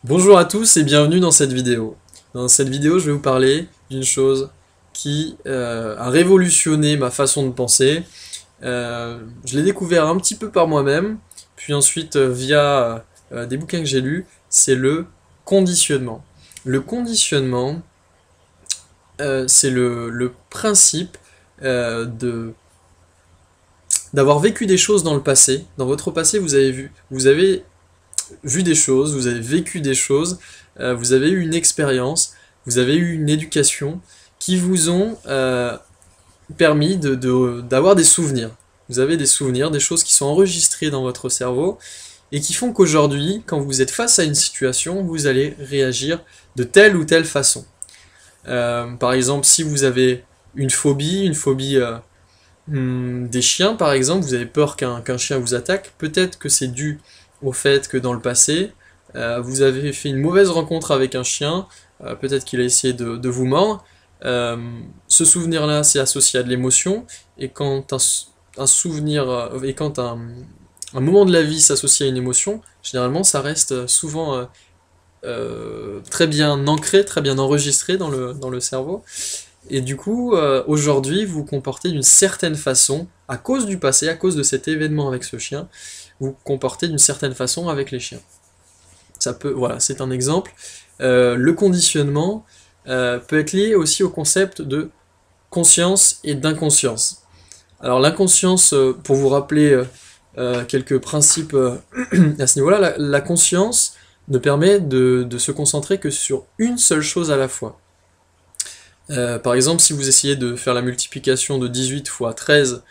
Bonjour à tous et bienvenue dans cette vidéo. Dans cette vidéo, je vais vous parler d'une chose qui a révolutionné ma façon de penser. Je l'ai découvert un petit peu par moi-même, puis ensuite via des bouquins que j'ai lus, c'est le conditionnement. Le conditionnement, c'est le principe de d'avoir vécu des choses dans le passé. Dans votre passé, vous avez vu des choses, vous avez vécu des choses, vous avez eu une expérience, vous avez eu une éducation qui vous ont permis d'avoir des souvenirs. Vous avez des souvenirs, des choses qui sont enregistrées dans votre cerveau et qui font qu'aujourd'hui, quand vous êtes face à une situation, vous allez réagir de telle ou telle façon. Par exemple, si vous avez une phobie des chiens par exemple, vous avez peur qu'un chien vous attaque, peut-être que c'est dû au fait que dans le passé, vous avez fait une mauvaise rencontre avec un chien, peut-être qu'il a essayé de vous mordre. Ce souvenir-là, c'est associé à de l'émotion, et quand un souvenir, et quand un moment de la vie s'associe à une émotion, généralement ça reste souvent très bien ancré, très bien enregistré dans le cerveau. Et du coup, aujourd'hui, vous vous comportez d'une certaine façon, à cause du passé, à cause de cet événement avec ce chien, vous vous comportez d'une certaine façon avec les chiens. Voilà, c'est un exemple. Le conditionnement peut être lié aussi au concept de conscience et d'inconscience. Alors l'inconscience, pour vous rappeler quelques principes à ce niveau-là, la conscience ne permet de se concentrer que sur une seule chose à la fois. Par exemple, si vous essayez de faire la multiplication de 18 fois 13,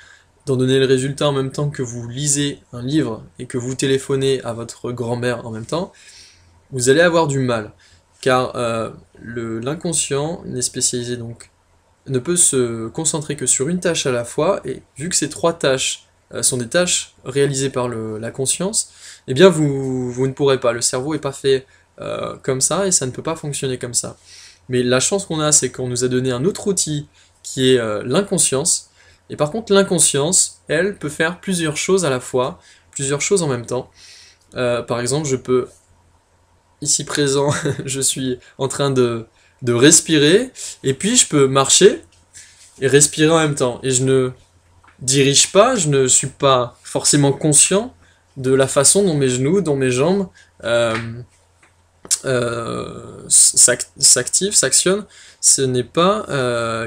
d'en donner le résultat en même temps que vous lisez un livre et que vous téléphonez à votre grand-mère en même temps, vous allez avoir du mal. Car l'inconscient n'est spécialisé donc, ne peut se concentrer que sur une tâche à la fois, et vu que ces trois tâches sont des tâches réalisées par la conscience, eh bien vous ne pourrez pas. Le cerveau n'est pas fait comme ça et ça ne peut pas fonctionner comme ça. Mais la chance qu'on a, c'est qu'on nous a donné un autre outil qui est l'inconscience. Et par contre, l'inconscience, elle, peut faire plusieurs choses à la fois, plusieurs choses en même temps. Par exemple, je peux, ici présent, je suis en train de respirer, et puis je peux marcher et respirer en même temps. Et je ne dirige pas, je ne suis pas forcément conscient de la façon dont mes genoux, dont mes jambes s'active, s'actionne, ce n'est pas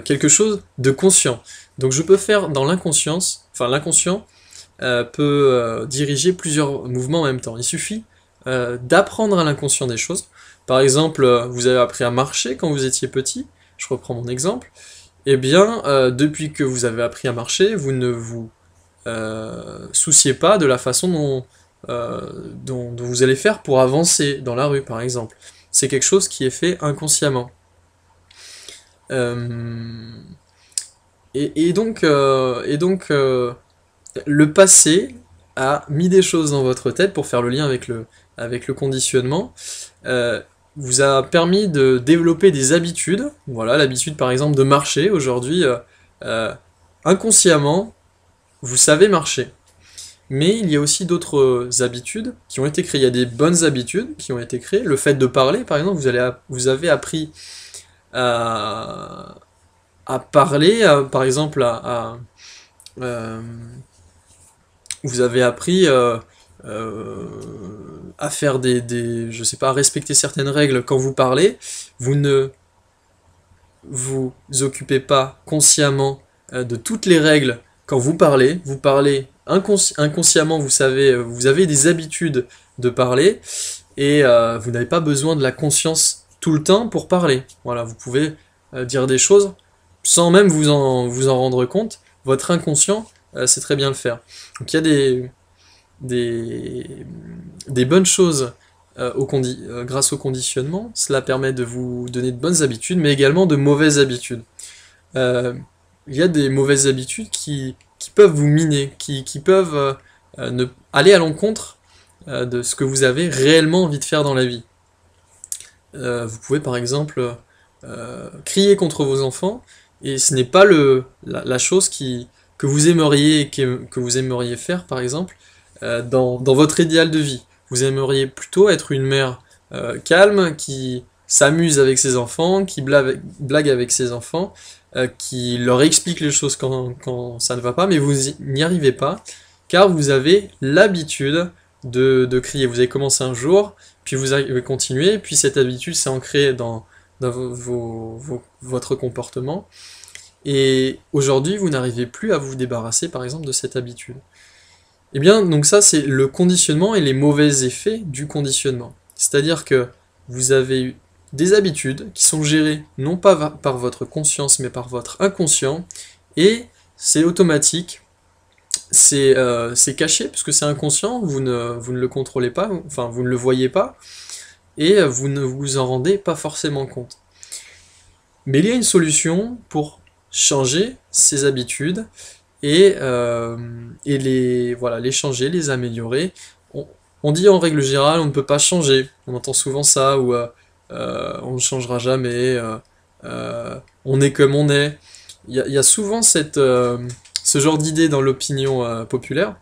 quelque chose de conscient. Donc je peux faire dans l'inconscience, enfin l'inconscient peut diriger plusieurs mouvements en même temps. Il suffit d'apprendre à l'inconscient des choses. Par exemple, vous avez appris à marcher quand vous étiez petit, je reprends mon exemple, eh bien, depuis que vous avez appris à marcher, vous ne vous souciez pas de la façon dont vous allez faire pour avancer dans la rue, par exemple. C'est quelque chose qui est fait inconsciemment. Euh, le passé a mis des choses dans votre tête pour faire le lien avec le conditionnement. Euh, vous a permis de développer des habitudes. Voilà, l'habitude par exemple de marcher. Aujourd'hui, inconsciemment, vous savez marcher. Mais il y a aussi d'autres habitudes qui ont été créées. Il y a des bonnes habitudes qui ont été créées. Le fait de parler, par exemple, vous avez appris à, à parler, par exemple, euh, vous avez appris à faire je sais pas, à respecter certaines règles quand vous parlez. Vous ne vous occupez pas consciemment de toutes les règles quand vous parlez inconsciemment, vous savez, vous avez des habitudes de parler, et vous n'avez pas besoin de la conscience tout le temps pour parler. Voilà, vous pouvez dire des choses sans même vous en rendre compte. Votre inconscient sait très bien le faire. Donc il y a des, des bonnes choses grâce au conditionnement. Cela permet de vous donner de bonnes habitudes, mais également de mauvaises habitudes. Euh, il y a des mauvaises habitudes qui peuvent vous miner, qui peuvent aller à l'encontre de ce que vous avez réellement envie de faire dans la vie. Vous pouvez par exemple crier contre vos enfants, et ce n'est pas la chose que vous aimeriez, que vous aimeriez faire par exemple dans votre idéal de vie. Vous aimeriez plutôt être une mère calme, qui s'amuse avec ses enfants, qui blague avec ses enfants, qui leur explique les choses quand ça ne va pas, mais vous n'y arrivez pas, car vous avez l'habitude de crier. Vous avez commencé un jour, puis vous avez continué, puis cette habitude s'est ancrée dans votre comportement, et aujourd'hui vous n'arrivez plus à vous débarrasser par exemple de cette habitude. Et bien donc ça c'est le conditionnement et les mauvais effets du conditionnement. C'est-à-dire que vous avez eu des habitudes qui sont gérées non pas par votre conscience mais par votre inconscient, et c'est automatique, c'est caché puisque c'est inconscient, vous ne le contrôlez pas, enfin vous ne le voyez pas, et vous ne vous en rendez pas forcément compte. Mais il y a une solution pour changer ces habitudes et les changer, les améliorer. On dit en règle générale, on ne peut pas changer. On entend souvent ça, ou on ne changera jamais, on est comme on est. Il y a souvent ce genre d'idée dans l'opinion populaire,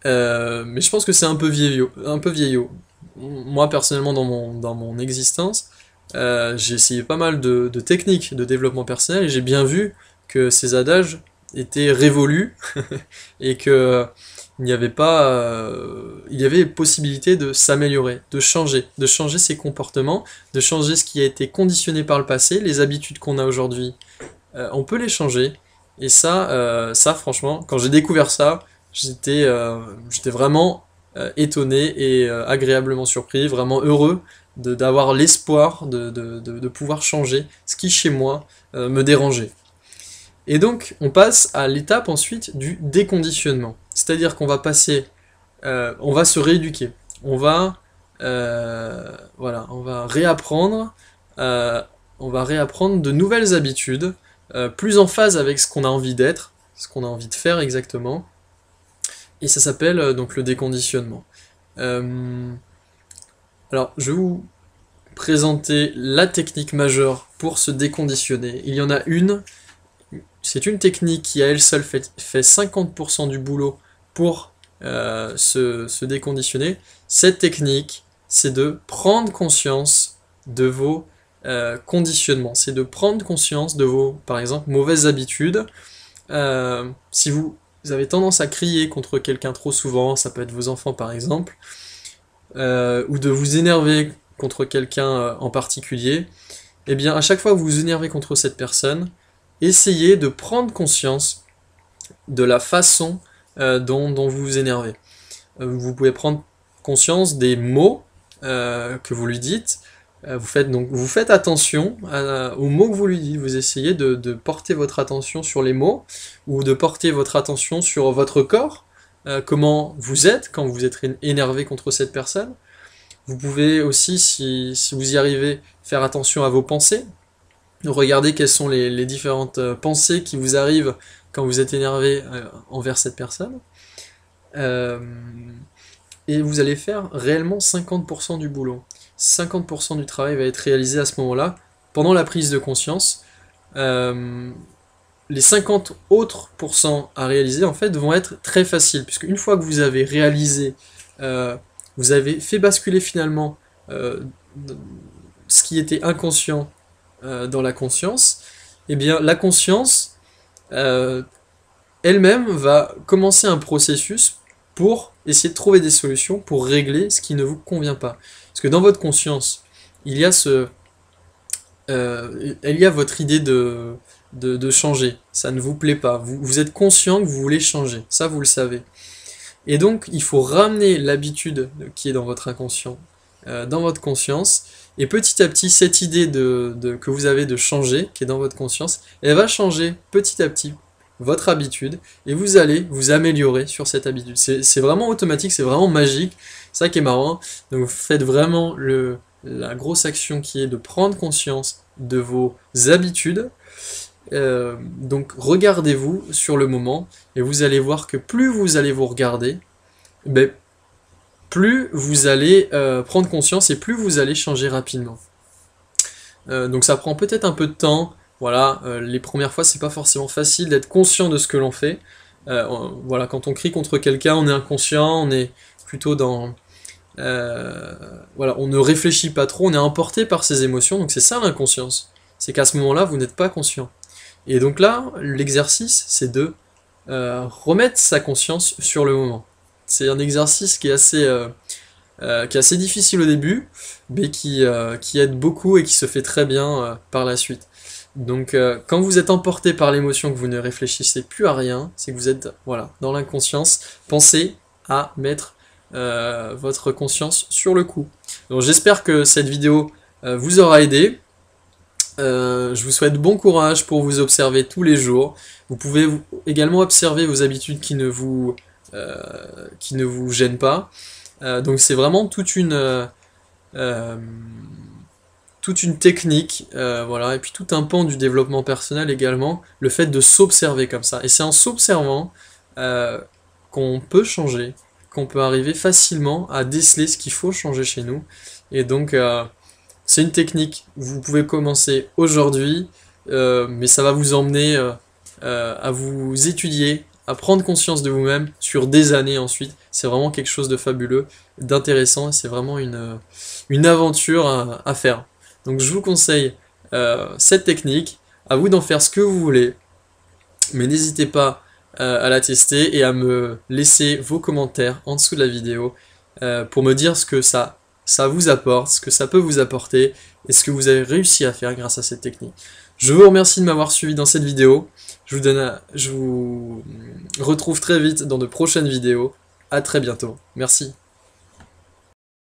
mais je pense que c'est un peu vieillot, un peu vieillot. Moi personnellement dans mon existence, j'ai essayé pas mal de techniques de développement personnel et j'ai bien vu que ces adages étaient révolus et que il n'y avait pas, il y avait possibilité de s'améliorer, de changer ses comportements, de changer ce qui a été conditionné par le passé, les habitudes qu'on a aujourd'hui, on peut les changer. Et ça franchement, quand j'ai découvert ça, j'étais vraiment étonné et agréablement surpris, vraiment heureux d'avoir l'espoir de pouvoir changer ce qui chez moi me dérangeait. Et donc on passe à l'étape ensuite du déconditionnement. C'est-à-dire qu'on va passer, on va se rééduquer, on va réapprendre, de nouvelles habitudes, plus en phase avec ce qu'on a envie d'être, ce qu'on a envie de faire exactement. Et ça s'appelle donc le déconditionnement. Alors, je vais vous présenter la technique majeure pour se déconditionner. Il y en a une, c'est une technique qui à elle seule fait 50% du boulot pour se déconditionner. Cette technique, c'est de prendre conscience de vos conditionnements. C'est de prendre conscience de vos, par exemple, mauvaises habitudes. Si vous avez tendance à crier contre quelqu'un trop souvent, ça peut être vos enfants par exemple, ou de vous énerver contre quelqu'un en particulier, et bien à chaque fois que vous vous énervez contre cette personne, essayez de prendre conscience de la façon dont vous vous énervez. Vous pouvez prendre conscience des mots que vous lui dites. Vous faites attention aux mots que vous lui dites. Vous essayez de porter votre attention sur les mots, ou de porter votre attention sur votre corps, comment vous êtes quand vous êtes énervé contre cette personne. Vous pouvez aussi, si vous y arrivez, faire attention à vos pensées. Regardez quelles sont les différentes pensées qui vous arrivent quand vous êtes énervé envers cette personne. Et vous allez faire réellement 50% du boulot. 50% du travail va être réalisé à ce moment-là, pendant la prise de conscience. Les 50 autres pourcents à réaliser, en fait, vont être très faciles, puisque une fois que vous avez réalisé, vous avez fait basculer finalement ce qui était inconscient dans la conscience, et bien la conscience elle-même va commencer un processus pour essayer de trouver des solutions pour régler ce qui ne vous convient pas. Parce que dans votre conscience, il y a votre idée de changer. Ça ne vous plaît pas. Vous êtes conscient que vous voulez changer. Ça, vous le savez. Et donc, il faut ramener l'habitude qui est dans votre inconscient, dans votre conscience. Et petit à petit, cette idée que vous avez de changer, qui est dans votre conscience, elle va changer petit à petit votre habitude, et vous allez vous améliorer sur cette habitude. C'est vraiment automatique, c'est vraiment magique, c'est ça qui est marrant. Donc vous faites vraiment la grosse action qui est de prendre conscience de vos habitudes. Donc regardez-vous sur le moment, et vous allez voir que plus vous allez vous regarder, plus vous allez prendre conscience, et plus vous allez changer rapidement. Donc ça prend peut-être un peu de temps. Voilà, les premières fois, c'est pas forcément facile d'être conscient de ce que l'on fait. Voilà, quand on crie contre quelqu'un, on est inconscient, on est plutôt dans voilà, on ne réfléchit pas trop, on est emporté par ses émotions, donc c'est ça l'inconscience. C'est qu'à ce moment-là, vous n'êtes pas conscient. Et donc là, l'exercice, c'est de remettre sa conscience sur le moment. C'est un exercice qui est assez difficile au début, mais qui aide beaucoup et qui se fait très bien par la suite. Donc quand vous êtes emporté par l'émotion, que vous ne réfléchissez plus à rien, c'est que vous êtes voilà, dans l'inconscience, pensez à mettre votre conscience sur le coup. Donc j'espère que cette vidéo vous aura aidé. Je vous souhaite bon courage pour vous observer tous les jours. Vous pouvez également observer vos habitudes qui ne vous gênent pas. Donc c'est vraiment euh, toute une technique, voilà, et puis tout un pan du développement personnel également, le fait de s'observer comme ça. Et c'est en s'observant euh, qu'on peut changer, qu'on peut arriver facilement à déceler ce qu'il faut changer chez nous. Et donc c'est une technique, vous pouvez commencer aujourd'hui, mais ça va vous emmener à vous étudier, à prendre conscience de vous-même sur des années ensuite. C'est vraiment quelque chose de fabuleux, d'intéressant, et c'est vraiment une aventure à faire. Donc je vous conseille cette technique, à vous d'en faire ce que vous voulez, mais n'hésitez pas à la tester et à me laisser vos commentaires en dessous de la vidéo pour me dire ce que ça vous apporte, ce que ça peut vous apporter et ce que vous avez réussi à faire grâce à cette technique. Je vous remercie de m'avoir suivi dans cette vidéo. Je vous retrouve très vite dans de prochaines vidéos. À très bientôt. Merci.